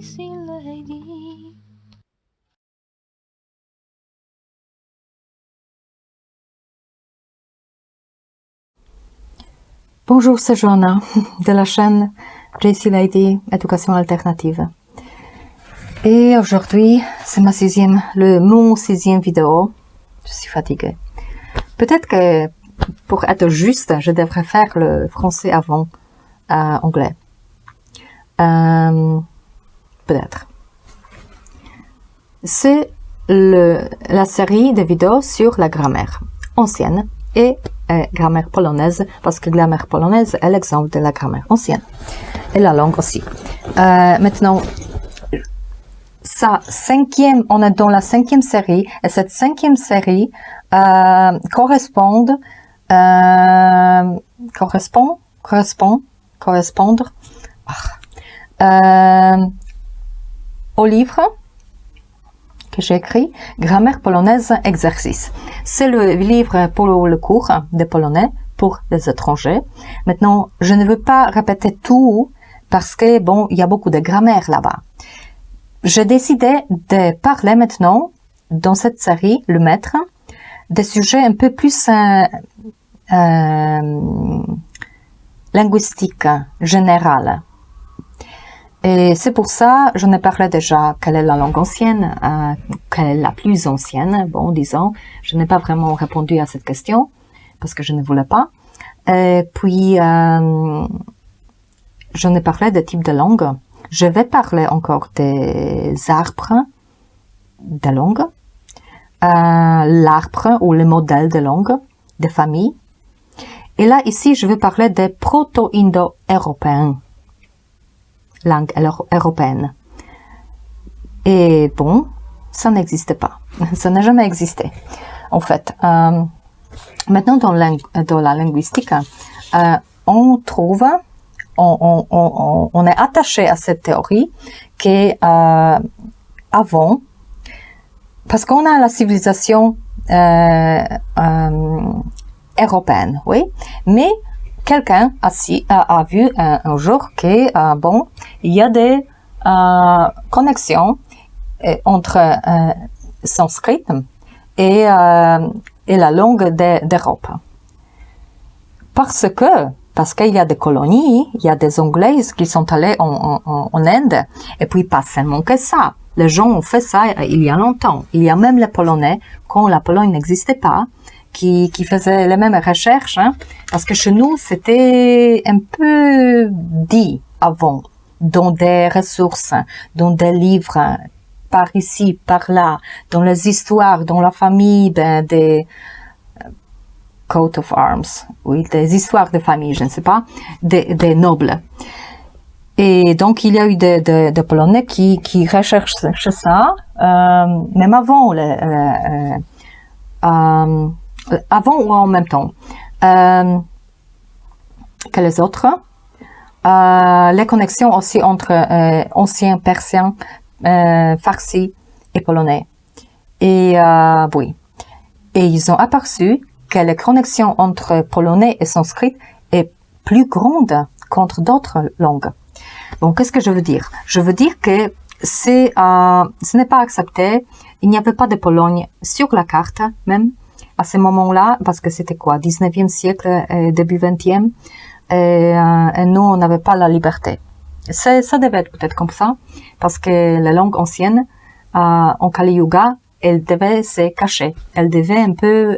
Tracy Lady. Bonjour, c'est Joanna de la chaîne Tracy Lady Éducation Alternative. Et aujourd'hui, c'est mon sixième vidéo. Je suis fatiguée. Peut-être que pour être juste, je devrais faire le français avant anglais. Peut-être. C'est la série de vidéos sur la grammaire ancienne et grammaire polonaise, parce que grammaire polonaise est l'exemple de la grammaire ancienne. Et la langue aussi. Maintenant, on est dans la 5e série, et cette 5e série correspondre au livre que j'ai écrit, Grammaire polonaise exercice. C'est le livre pour le cours de polonais pour les étrangers. Maintenant, je ne veux pas répéter tout parce que, bon, il y a beaucoup de grammaire là-bas. J'ai décidé de parler maintenant, dans cette série, le maître, des sujets un peu plus linguistiques, générales. Et c'est pour ça, j'en ai parlé déjà, quelle est la langue ancienne, quelle est la plus ancienne, bon, disons. Je n'ai pas vraiment répondu à cette question, parce que je ne voulais pas. Et puis, j'en ai parlé des types de langues. Je vais parler encore des arbres de langue, l'arbre ou le modèle de langue, des familles. Et là, ici, je vais parler des proto-indo-européens. Langue européenne. Et bon, ça n'existe pas. Ça n'a jamais existé. En fait, maintenant dans la linguistique, on trouve, on est attaché à cette théorie que avant, parce qu'on a la civilisation européenne, oui, mais quelqu'un a vu un jour que, bon, il y a des connexions entre sanskrit et la langue d'Europe. Parce qu'il y a des colonies, il y a des Anglais qui sont allés en Inde, et puis pas seulement que ça. Les gens ont fait ça il y a longtemps. Il y a même les Polonais, quand la Pologne n'existait pas, qui faisaient les mêmes recherches, hein, parce que chez nous, c'était un peu dit avant, dans des ressources, dans des livres, par ici, par là, dans les histoires, dans la famille, des coat of arms, oui, des histoires de famille, je ne sais pas, des nobles. Et donc, il y a eu des Polonais qui recherchent ça, même avant avant ou en même temps que les autres. Les connexions aussi entre anciens persiens, farsi et polonais. Et oui. Et ils ont aperçu que les connexions entre polonais et sanskrit est plus grande qu'entre d'autres langues. Donc, qu'est-ce que je veux dire? Je veux dire que ce n'est pas accepté. Il n'y avait pas de Pologne sur la carte, même à ce moment-là, parce que c'était quoi, 19e siècle, début 20e, et nous, on n'avait pas la liberté. Ça devait être peut-être comme ça, parce que la langue ancienne, en Kali Yuga, elle devait se cacher. Elle devait un peu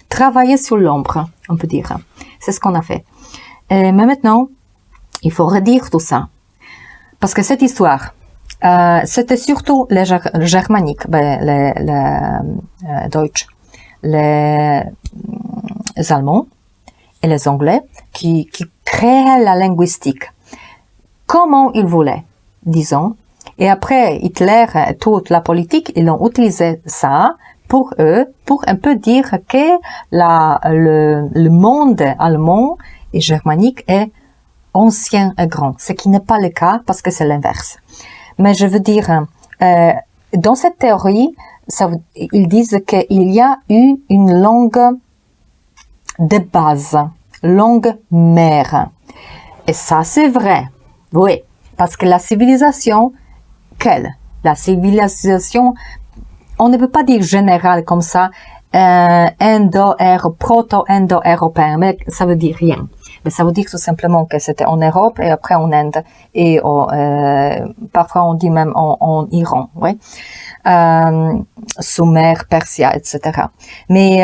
travailler sur l'ombre, on peut dire. C'est ce qu'on a fait. Mais maintenant, il faut redire tout ça. Parce que cette histoire, c'était surtout les germaniques, les Deutsch, les Allemands et les Anglais qui créaient la linguistique comment ils voulaient, disons. Et après, Hitler, toute la politique, ils ont utilisé ça pour eux, pour un peu dire que le monde allemand et germanique est ancien et grand, ce qui n'est pas le cas parce que c'est l'inverse. Mais je veux dire, dans cette théorie, ils disent qu'il y a eu une langue de base, langue mère. Et ça, c'est vrai. Oui, Parce que la civilisation, quelle? La civilisation, on ne peut pas dire générale comme ça, proto-indo-européen, mais ça veut dire rien. Mais ça veut dire tout simplement que c'était en Europe et après en Inde et parfois on dit même en Iran, oui. Sumer, Persia, etc. Mais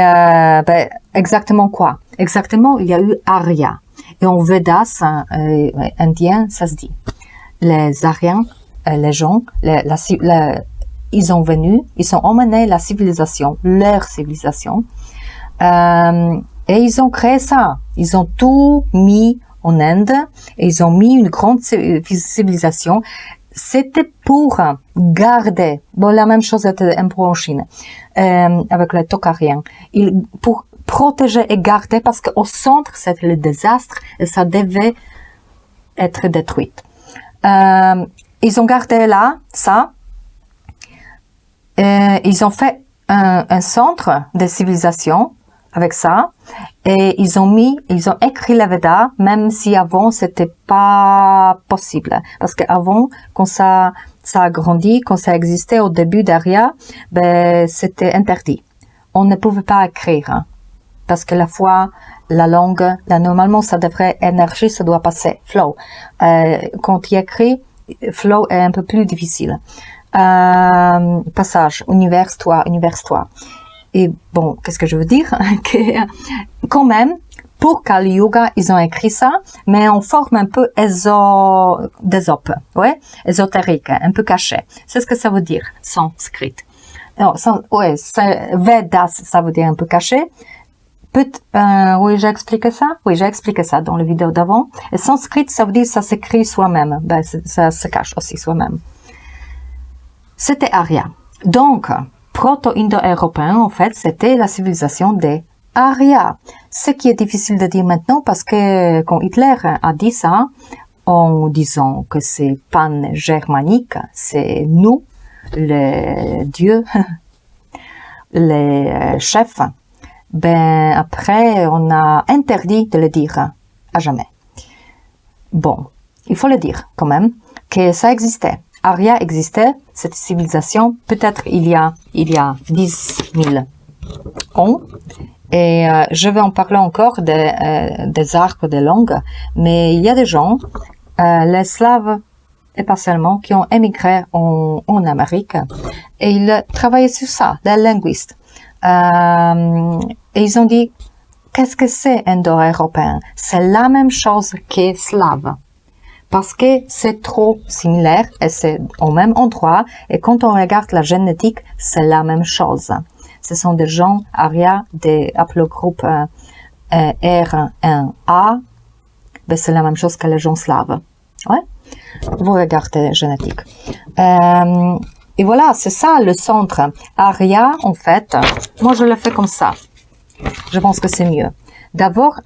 exactement quoi? Exactement, il y a eu Arya. Et en Vedas indien, ça se dit. Les Aryens, les gens, ils sont venus, ils ont emmené la civilisation, leur civilisation, et ils ont créé ça. Ils ont tout mis en Inde, et ils ont mis une grande civilisation. C'était pour garder, bon, la même chose était un peu en Chine, avec les Tokhariens, pour protéger et garder, parce qu'au centre, c'était le désastre, et ça devait être détruit. Ils ont gardé là, ça, ils ont fait un centre de civilisation avec ça, et ils ont écrit les Vedas, même si avant c'était pas possible, parce qu'avant, quand ça a grandi, quand ça existait au début d'Arya, ben c'était interdit. On ne pouvait pas écrire, hein, parce que la foi, la langue, normalement ça devrait énergie, ça doit passer, flow. Quand il écrit, flow est un peu plus difficile. Passage, univers-toi. Et bon, qu'est-ce que je veux dire? Que quand même, pour Kali Yuga, ils ont écrit ça, mais en forme un peu ésotérique, un peu caché. C'est ce que ça veut dire, sanskrit. Non, Vedas, ça veut dire un peu caché. Oui, j'ai expliqué ça. Oui, j'ai expliqué ça dans la vidéo d'avant. Et sanskrit, ça veut dire ça s'écrit soi-même. Ben, ça se cache aussi soi-même. C'était Arya. Donc, proto-indo-européen, en fait, c'était la civilisation des Arya. Ce qui est difficile de dire maintenant parce que quand Hitler a dit ça, en disant que c'est pan-germanique, c'est nous, les dieux, les chefs, ben après, on a interdit de le dire à jamais. Bon, il faut le dire quand même que ça existait. Arya existait, cette civilisation, peut-être il y a 10 000 ans. Et je vais en parler encore des arts, des langues, mais il y a des gens, les Slaves, et pas seulement, qui ont émigré en Amérique, et ils travaillaient sur ça, les linguistes. Et ils ont dit, qu'est-ce que c'est indo-européen? C'est la même chose que slave. Parce que c'est trop similaire et c'est au même endroit. Et quand on regarde la génétique, c'est la même chose. Ce sont des gens Arya, des haplogroupes R1A. Ben, c'est la même chose que les gens slaves. Ouais? Vous regardez la génétique. Et voilà, c'est ça le centre. Arya, en fait, moi je le fais comme ça. Je pense que c'est mieux. D'abord,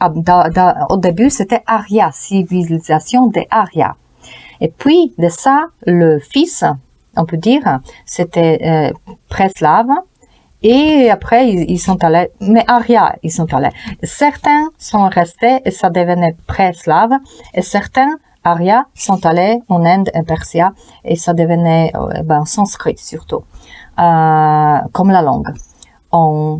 au début, c'était Arya, civilisation des Arya. Et puis, de ça, le fils, on peut dire, c'était pré-slave. Et après, ils sont allés, mais Arya, ils sont allés. Certains sont restés et ça devenait pré-slave. Et certains, Arya, sont allés en Inde et Persia et ça devenait sanskrit surtout, comme la langue. En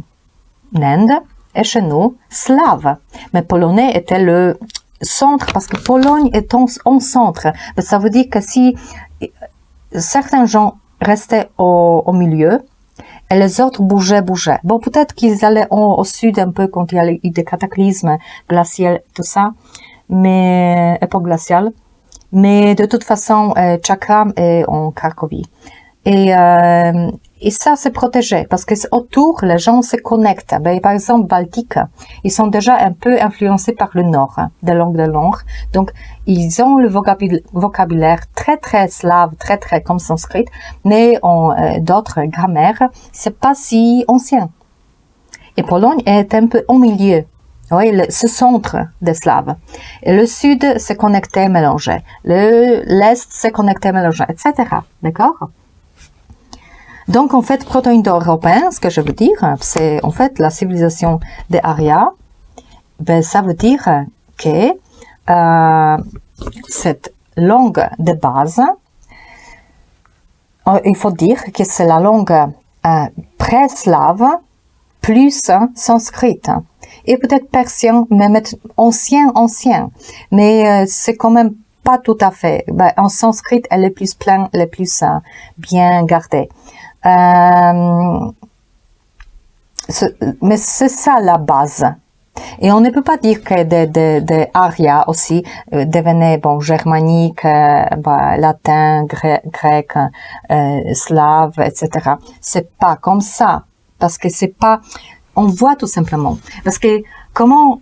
Inde, et chez nous, slave. Mais polonais était le centre, parce que Pologne est en centre. Mais ça veut dire que si certains gens restaient au milieu, et les autres bougeaient. Bon, peut-être qu'ils allaient au sud un peu quand il y a eu des cataclysmes glaciaux, tout ça, mais époque glaciale. Mais de toute façon, Chakram est en Cracovie. Et ça, c'est protégé, parce que autour, les gens se connectent. Ben, par exemple, Baltique, ils sont déjà un peu influencés par le Nord, des langues de Nord. Donc, ils ont le vocabulaire très, très slave, très, très comme sanskrit, mais en d'autres grammaires, c'est pas si ancien. Et Pologne est un peu au milieu. Oui, ce centre des Slaves. Et le sud, c'est connecté, mélangé. L'est, c'est connecté, mélangé, etc. D'accord? Donc, en fait, proto-indo-européen, ce que je veux dire, c'est en fait la civilisation des Arya. Ben, ça veut dire que cette langue de base. Il faut dire que c'est la langue pré-slave plus sanskrit. Et peut-être persien, même ancien. Mais c'est quand même pas tout à fait. En sanskrit, elle est plus pleine, elle est plus bien gardée. Mais c'est ça la base. Et on ne peut pas dire que des Arias aussi devenaient germanique, latin, grec, slave, etc. C'est pas comme ça. Parce que c'est pas... On voit tout simplement. Parce que comment...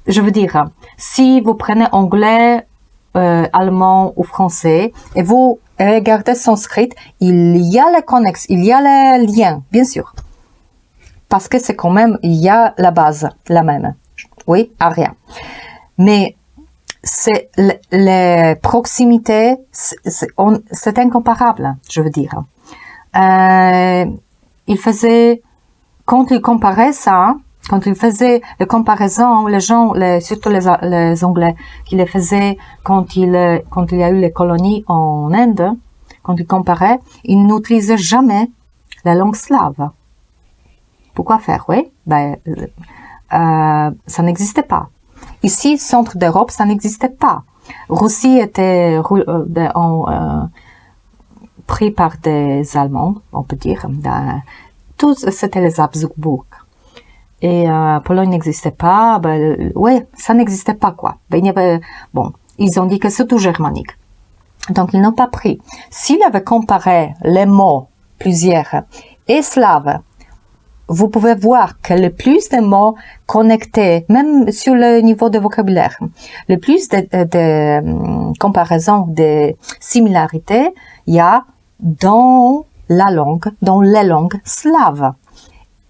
Je veux dire, si vous prenez anglais, allemand ou français, et vous regardez sanskrit, il y a les connexes, il y a les liens, bien sûr. Parce que c'est quand même, il y a la base, la même. Oui, Arya. Mais c'est les proximités, c'est incomparable, je veux dire. Il faisait, quand il comparait ça, quand il faisait les comparaisons, les gens, surtout les Anglais, qui les faisaient quand il y a eu les colonies en Inde, quand il comparait, ils n'utilisaient jamais la langue slave. Pourquoi faire, oui? Ça n'existait pas. Ici, centre d'Europe, ça n'existait pas. Russie était pris par des Allemands, on peut dire. Tous, c'était les Habsbourg. Et Pologne n'existait pas. Ça n'existait pas, quoi. Ils ont dit que c'est tout germanique. Donc, ils n'ont pas pris. S'ils avaient comparé les mots, plusieurs, et slave, vous pouvez voir que le plus de mots connectés, même sur le niveau de vocabulaire, le plus de comparaisons, de similarités, il y a dans les langues slaves.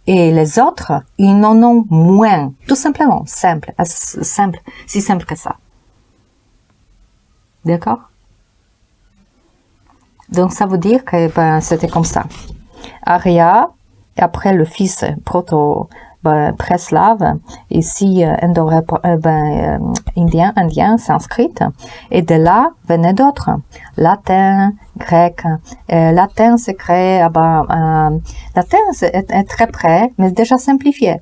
Et les autres, ils en ont moins. Tout simplement, simple, si simple que ça. D'accord? Donc, ça veut dire que c'était comme ça. Arya, et après le fils pré-slave, ici indien, sanskrit, et de là venaient d'autres, latin, grec. Latin c'est créé, latin est très près, mais déjà simplifié.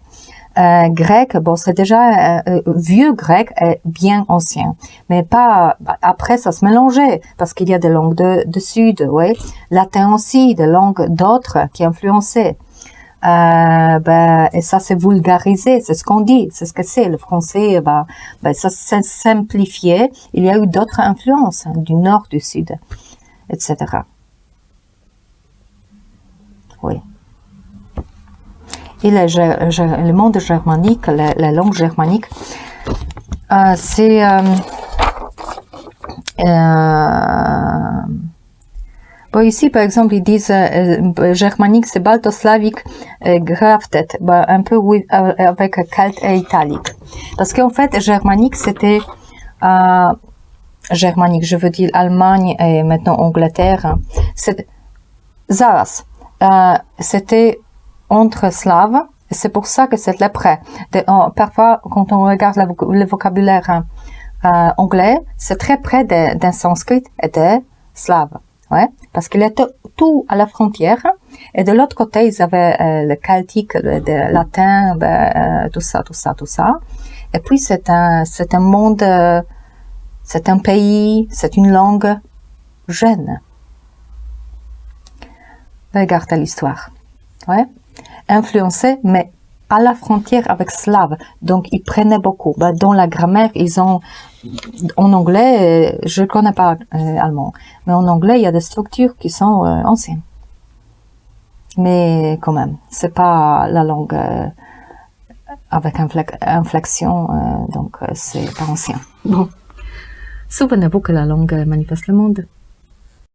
Grec, c'est déjà vieux grec est bien ancien, mais pas après ça se mélangeait parce qu'il y a des langues de sud, ouais, latin aussi, des langues d'autres qui influençaient. Et ça c'est vulgarisé, c'est ce qu'on dit, c'est ce que c'est le français. Ça s'est simplifié. Il y a eu d'autres influences du nord, du sud, etc. Oui. Et le monde germanique, la langue germanique, c'est ici, par exemple, ils disent germanique, c'est baltoslavique graftet, un peu avec celte et italique. Parce qu'en fait, germanique, c'était germanique, je veux dire Allemagne et maintenant Angleterre. Zaras, c'était entre slaves, c'est pour ça que c'est près. Parfois, quand on regarde le vocabulaire anglais, c'est très près d'un sanskrit et des slaves. Ouais, parce qu'il était tout à la frontière. Et de l'autre côté, ils avaient le celtique, le latin, tout ça. Et puis, c'est un monde, c'est un pays, c'est une langue jeune. Regarde l'histoire. Ouais. Influencé, mais à la frontière avec slave. Donc, ils prenaient beaucoup. Dans la grammaire, ils ont, en anglais, je ne connais pas allemand, mais en anglais, il y a des structures qui sont anciennes. Mais quand même, c'est pas la langue avec inflexion, donc c'est pas ancien. Bon. Souvenez-vous que la langue manifeste le monde.